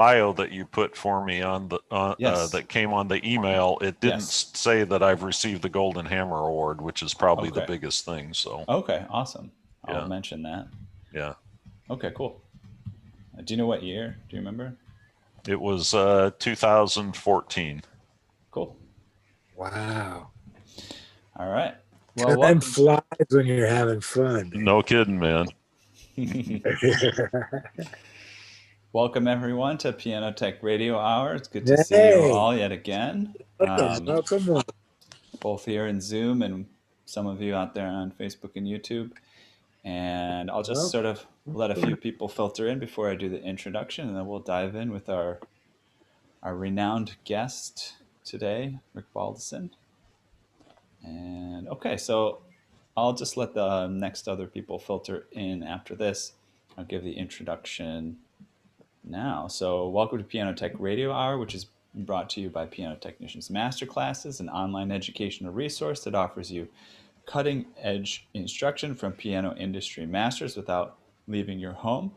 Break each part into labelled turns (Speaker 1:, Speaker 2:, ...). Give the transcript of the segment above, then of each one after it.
Speaker 1: bio that you put for me on the
Speaker 2: Yes.
Speaker 1: that came on the email, it didn't
Speaker 2: Yes.
Speaker 1: say that I've received the Golden Hammer Award, which is probably the
Speaker 2: Okay.
Speaker 1: biggest thing. So
Speaker 2: Okay. Awesome. I'll
Speaker 1: yeah,
Speaker 2: mention that.
Speaker 1: yeah.
Speaker 2: Okay. Cool. Do you know what year? Do you remember?
Speaker 1: It was 2014.
Speaker 2: Cool.
Speaker 3: Wow.
Speaker 2: All right. Well,
Speaker 3: Time
Speaker 2: welcome.
Speaker 3: flies when you're having fun.
Speaker 1: No kidding, man.
Speaker 2: Welcome everyone to Piano Tech Radio Hour. It's good to see you
Speaker 3: Hey,
Speaker 2: all yet again,
Speaker 3: welcome.
Speaker 2: both here in Zoom and some of you out there on Facebook and YouTube. And I'll just sort of let a few people filter in before I do the introduction, and then we'll dive in with our renowned guest today, Rick Balderson. And okay, so I'll just let the next other people filter in after this. I'll give the introduction now. So welcome to Piano Tech Radio Hour, which is brought to you by Piano Technicians Masterclasses, an online educational resource that offers you cutting edge instruction from piano industry masters without leaving your home.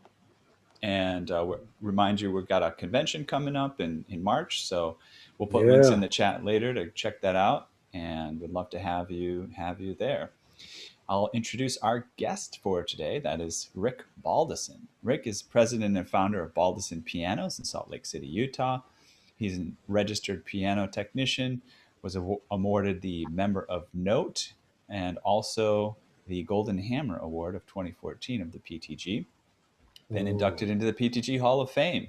Speaker 2: And remind you, we've got a convention coming up in March. So we'll put links in the chat later to check that out, and would love to have you there. I'll introduce our guest for today. That is Rick Balderson. Rick is president and founder of Balderson Pianos in Salt Lake City, Utah. He's a registered piano technician, was awarded the Member of Note and also the Golden Hammer Award of 2014 of the PTG. Been inducted into the PTG Hall of Fame.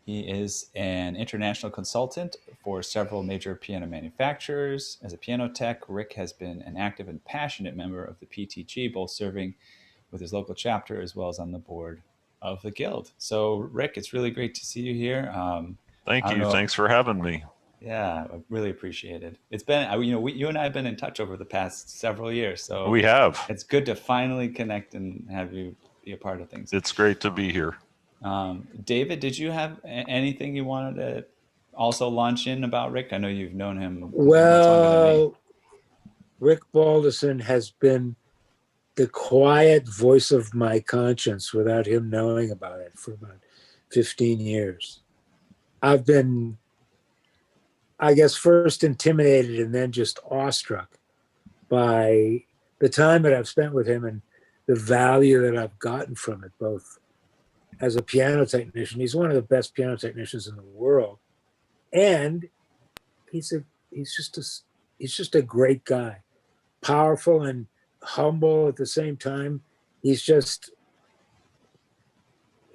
Speaker 2: He is an international consultant for several major piano manufacturers. As a piano tech, Rick has been an active and passionate member of the PTG, both serving with his local chapter as well as on the board of the Guild. So, Rick, it's really great to see you here.
Speaker 1: Thank you. Thanks for having me.
Speaker 2: Yeah, I really appreciate it. It's been, you and I have been in touch over the past several years. So
Speaker 1: we have.
Speaker 2: It's good to finally connect and have you be a part of things.
Speaker 1: It's great to be here.
Speaker 2: David, did you have anything you wanted to also launch in about Rick? I know you've known him much longer than me.
Speaker 3: Rick Balderson has been the quiet voice of my conscience without him knowing about it for about 15 years. I've been, I guess, first intimidated and then just awestruck by the time that I've spent with him and the value that I've gotten from it, both as a piano technician. He's one of the best piano technicians in the world, and he's just a great guy, powerful and humble at the same time. He's just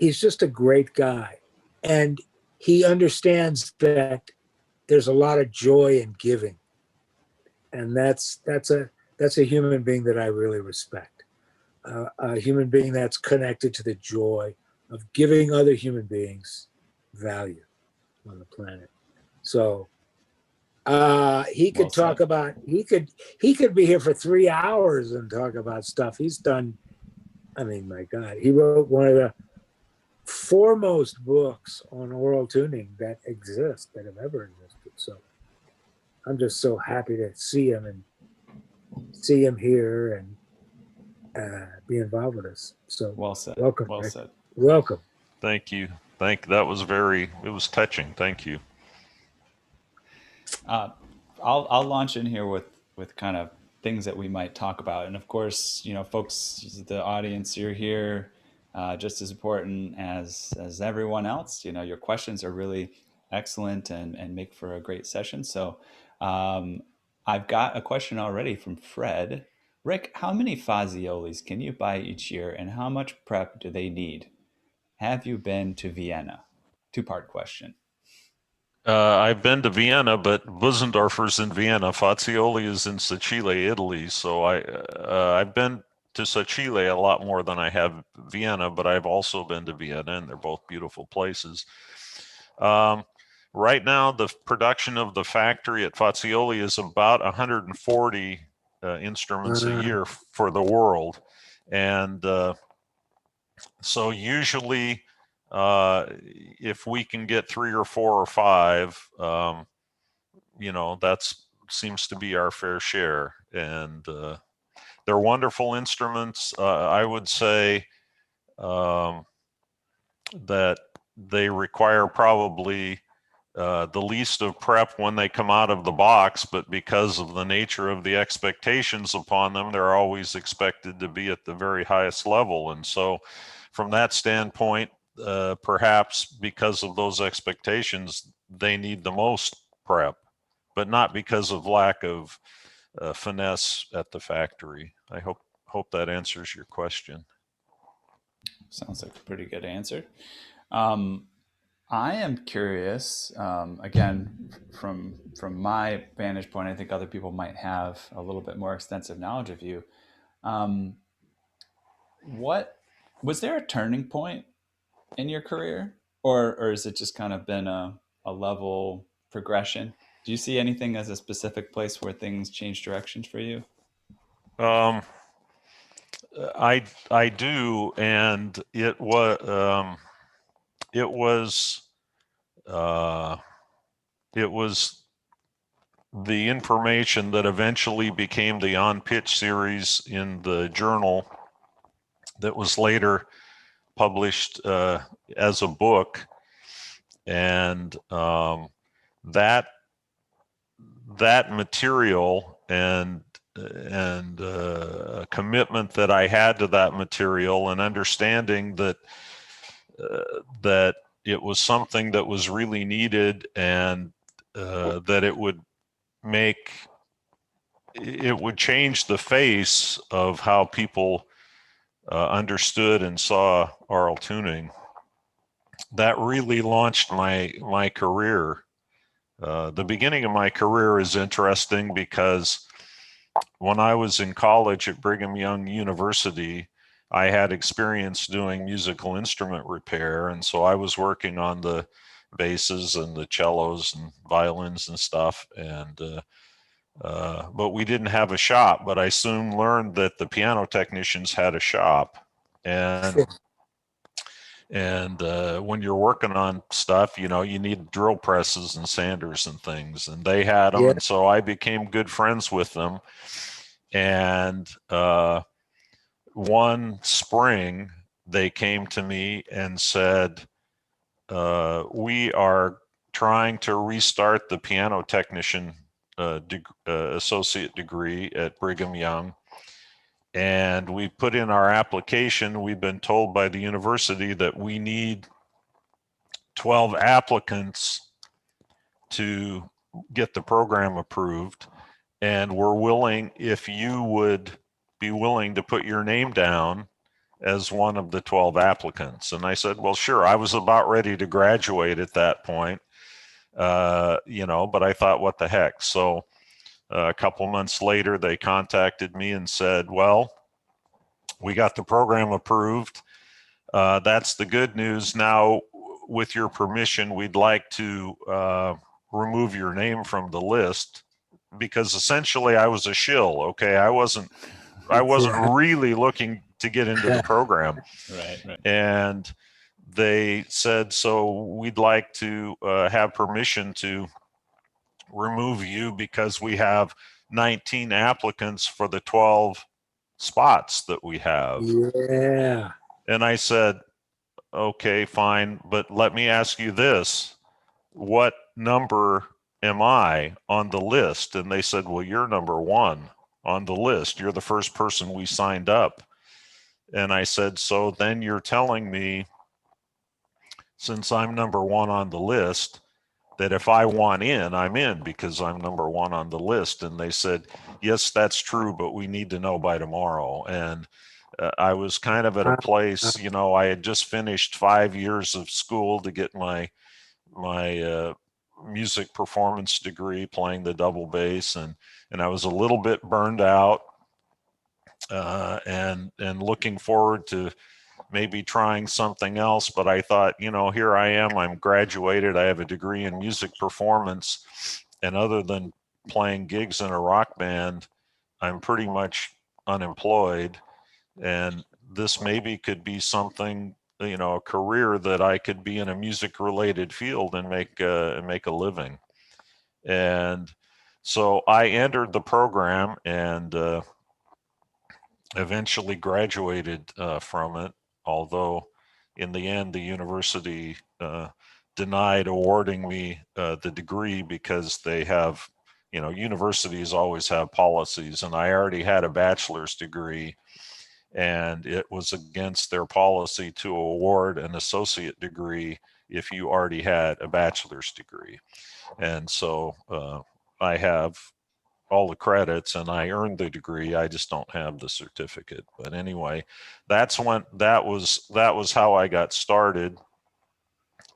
Speaker 3: a great guy, and he understands that there's a lot of joy in giving, and that's a human being that I really respect. A human being that's connected to the joy of giving other human beings value on the planet. So he could talk about, he could be here for 3 hours and talk about stuff he's done. I mean, my God, he wrote one of the foremost books on oral tuning that exist, that have ever existed. So I'm just so happy to see him here and be involved with us. So
Speaker 2: well said.
Speaker 3: Welcome.
Speaker 2: Well
Speaker 3: Rick.
Speaker 2: said.
Speaker 3: Welcome.
Speaker 1: Thank you. That was it was touching. Thank you.
Speaker 2: I'll launch in here with kind of things that we might talk about. And of course, folks, the audience, you're here just as important as everyone else. Your questions are really excellent and make for a great session. So I've got a question already from Fred. Rick, how many Faziolis can you buy each year, and how much prep do they need? Have you been to Vienna? 2-part question.
Speaker 1: I've been to Vienna, but Busendorfer's in Vienna. Fazioli is in Sicily, Italy. So I've been to Sicily a lot more than I have Vienna, but I've also been to Vienna, and they're both beautiful places. Right now, the production of the factory at Fazioli is about 140 instruments a year for the world. And so usually, if we can get 3 or 4 or 5, that seems to be our fair share. And they're wonderful instruments. I would say that they require probably the least of prep when they come out of the box, but because of the nature of the expectations upon them, they're always expected to be at the very highest level. And so from that standpoint, perhaps because of those expectations, they need the most prep, but not because of lack of finesse at the factory. I hope that answers your question.
Speaker 2: Sounds like a pretty good answer. I am curious, again, from my vantage point, I think other people might have a little bit more extensive knowledge of you. What was there a turning point in your career, or has it just kind of been a level progression? Do you see anything as a specific place where things change directions for you?
Speaker 1: I do, and it was it was the information that eventually became the On Pitch series in the journal that was later published as a book, and that material and commitment that I had to that material, and understanding that that it was something that was really needed, and that it would change the face of how people understood and saw aural tuning. That really launched my career. The beginning of my career is interesting because when I was in college at Brigham Young University, I had experience doing musical instrument repair, and so I was working on the basses and the cellos and violins and stuff, and but we didn't have a shop. But I soon learned that the piano technicians had a shop, and when you're working on stuff, you need drill presses and sanders and things, and they had them.
Speaker 3: Yeah.
Speaker 1: And so I became good friends with them. And one spring, they came to me and said, we are trying to restart the piano technician associate degree at Brigham Young. And we put in our application. We've been told by the university that we need 12 applicants to get the program approved. And we're willing, if you would be willing to put your name down as one of the 12 applicants. And I said, well, sure. I was about ready to graduate at that point, but I thought, what the heck? So a couple months later, they contacted me and said, well, we got the program approved. That's the good news. Now, with your permission, we'd like to remove your name from the list, because essentially I was a shill. Okay. I wasn't really looking to get into the program.
Speaker 2: Right.
Speaker 1: And they said, so we'd like to have permission to remove you because we have 19 applicants for the 12 spots that we have.
Speaker 3: Yeah.
Speaker 1: And I said, okay, fine, but let me ask you this. What number am I on the list? And they said, well, you're number 1 on the list. You're the first person we signed up. And I said, so then you're telling me, since I'm number 1 on the list, that if I want in, I'm in because I'm number 1 on the list. And they said, yes, that's true, but we need to know by tomorrow. And I was kind of at a place, I had just finished 5 years of school to get my music performance degree, playing the double bass, and I was a little bit burned out, and looking forward to maybe trying something else. But I thought, here I am, I'm graduated, I have a degree in music performance, and other than playing gigs in a rock band, I'm pretty much unemployed. And this maybe could be something, a career that I could be in a music related field and make a living. And so I entered the program and eventually graduated from it, although in the end, the university denied awarding me the degree because they have, universities always have policies, and I already had a bachelor's degree, and it was against their policy to award an associate degree if you already had a bachelor's degree. And so I have all the credits and I earned the degree. I just don't have the certificate. But anyway, that was how I got started.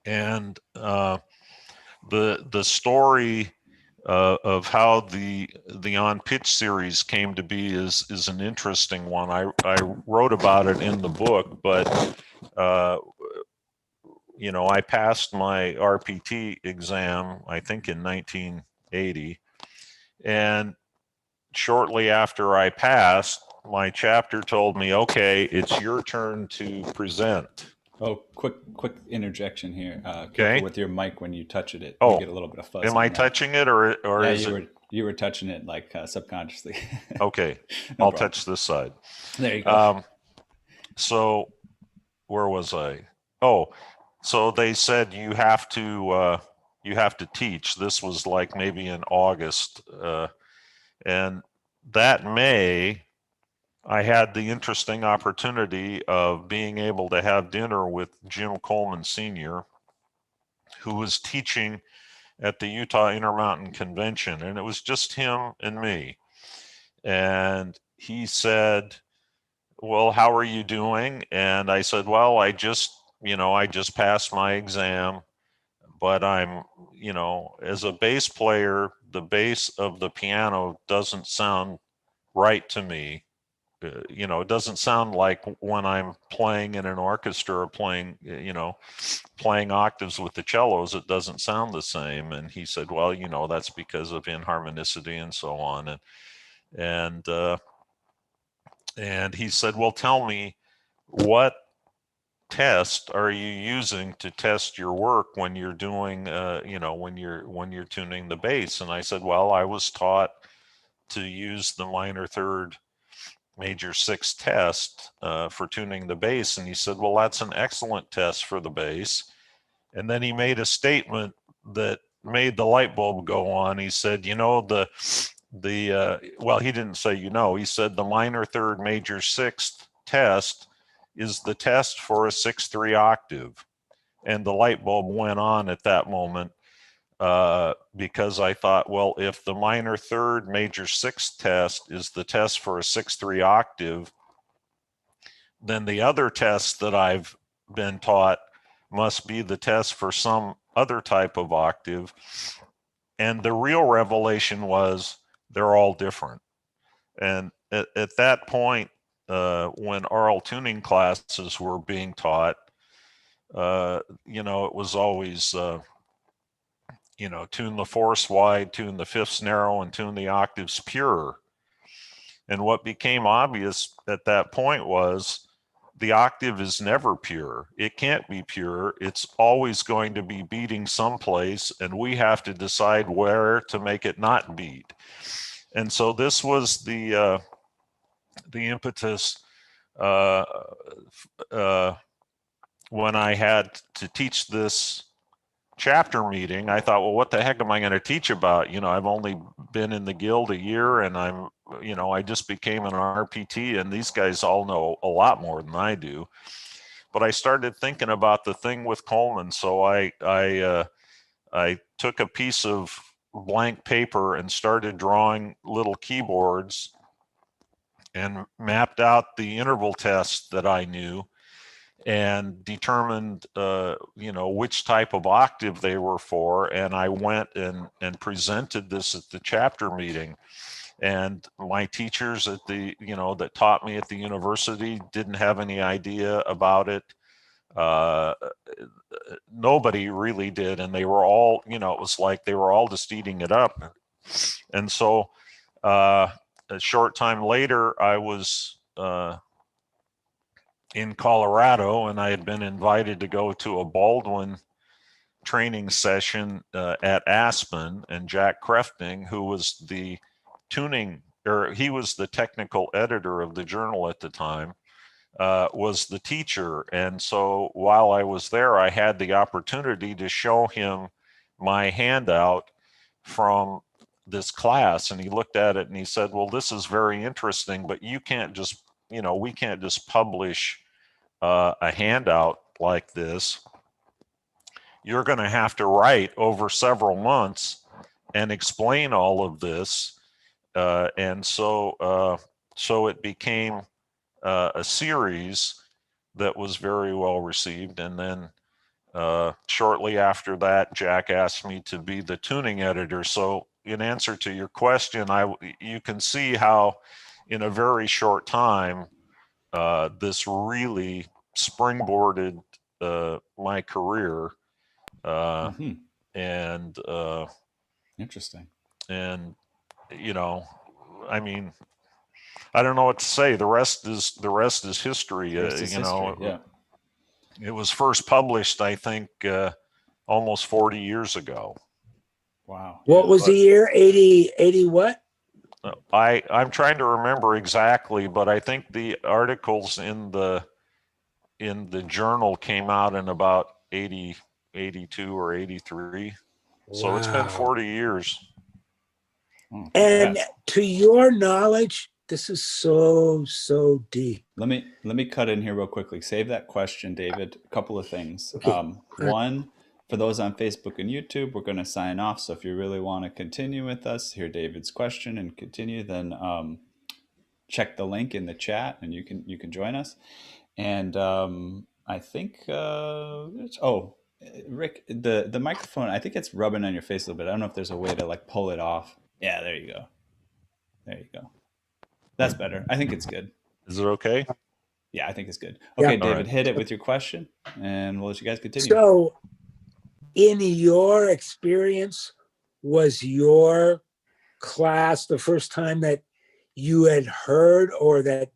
Speaker 1: And the story of how the On Pitch series came to be is an interesting one. I wrote about it in the book, but I passed my RPT exam, I think in 1980, and shortly after I passed, my chapter told me, "Okay, it's your turn to present."
Speaker 2: Oh, quick interjection here.
Speaker 1: Okay.
Speaker 2: Careful with your mic when you touch it.
Speaker 1: Oh,
Speaker 2: you get a little bit of fuzz.
Speaker 1: Am I touching it, or
Speaker 2: yeah,
Speaker 1: is
Speaker 2: you were touching it like subconsciously.
Speaker 1: Okay,
Speaker 2: No
Speaker 1: I'll
Speaker 2: problem.
Speaker 1: touch this side.
Speaker 2: There you go.
Speaker 1: So where was I? Oh, so they said you have to teach. This was like maybe in August, and that May, I had the interesting opportunity of being able to have dinner with Jim Coleman Sr., who was teaching at the Utah Intermountain Convention, and it was just him and me. And he said, "Well, how are you doing?" And I said, "Well, I just passed my exam, but I'm, as a bass player, the bass of the piano doesn't sound right to me. It doesn't sound like when I'm playing in an orchestra or playing octaves with the cellos, it doesn't sound the same." And he said, "Well, that's because of inharmonicity and so on." And he said, "Well, tell me, what test are you using to test your work when you're doing, when you're tuning the bass?" And I said, "Well, I was taught to use the minor third major sixth test for tuning the bass." And he said, "Well, that's an excellent test for the bass." And then he made a statement that made the light bulb go on. He said, well, he didn't say, he said the minor third major sixth test is the test for a 6/3 octave. And the light bulb went on at that moment, because I thought, well, if the minor third major sixth test is the test for a 6/3 octave, then the other test that I've been taught must be the test for some other type of octave. And the real revelation was they're all different. And at that point, when aural tuning classes were being taught, it was always, tune the fourths wide, tune the fifths narrow, and tune the octaves pure. And what became obvious at that point was the octave is never pure. It can't be pure. It's always going to be beating someplace, and we have to decide where to make it not beat. And so this was the impetus when I had to teach this chapter meeting. I thought, well, what the heck am I going to teach about? I've only been in the guild a year, and I just became an RPT, and these guys all know a lot more than I do. But I started thinking about the thing with Coleman, so I took a piece of blank paper and started drawing little keyboards and mapped out the interval tests that I knew, and determined which type of octave they were for. And I went and presented this at the chapter meeting, and my teachers at the that taught me at the university didn't have any idea about it. Nobody really did, and they were all, it was like they were all just eating it up. And so a short time later, I was in Colorado, and I had been invited to go to a Baldwin training session at Aspen, and Jack Krefting, who was he was the technical editor of the journal at the time, was the teacher. And so while I was there, I had the opportunity to show him my handout from this class. And he looked at it and he said, well, this is very interesting, but you can't just, we can't just publish a handout like this. You're going to have to write over several months and explain all of this. And so it became a series that was very well received. And then shortly after that, Jack asked me to be the tuning editor. So in answer to your question, you can see how in a very short time, this really springboarded my career. And
Speaker 2: interesting.
Speaker 1: And I mean, I don't know what to say. The rest is history.
Speaker 2: Yeah.
Speaker 1: It was first published, I think, almost 40 years ago.
Speaker 2: Wow.
Speaker 3: What was the year? 80 what?
Speaker 1: I'm trying to remember exactly, but I think the articles in the journal came out in about 82 or 83. So it's been 40 years.
Speaker 3: And to your knowledge, this is so deep.
Speaker 2: Let me cut in here real quickly. Save that question, David. A couple of things.
Speaker 3: Okay.
Speaker 2: One, for those on Facebook and YouTube, we're going to sign off. So if you really want to continue with us, hear David's question and continue, then check the link in the chat and you can join us. And I think Rick, the microphone, I think it's rubbing on your face a little bit. I don't know if there's a way to like pull it off. Yeah, there you go. There you go. That's better. I think it's good.
Speaker 1: Is it okay?
Speaker 2: Yeah, I think it's good. Okay,
Speaker 3: Yeah.
Speaker 2: David,
Speaker 1: right.
Speaker 2: Hit it with your question, and we'll let you guys continue.
Speaker 3: So, in your experience, was your class the first time that you had heard or that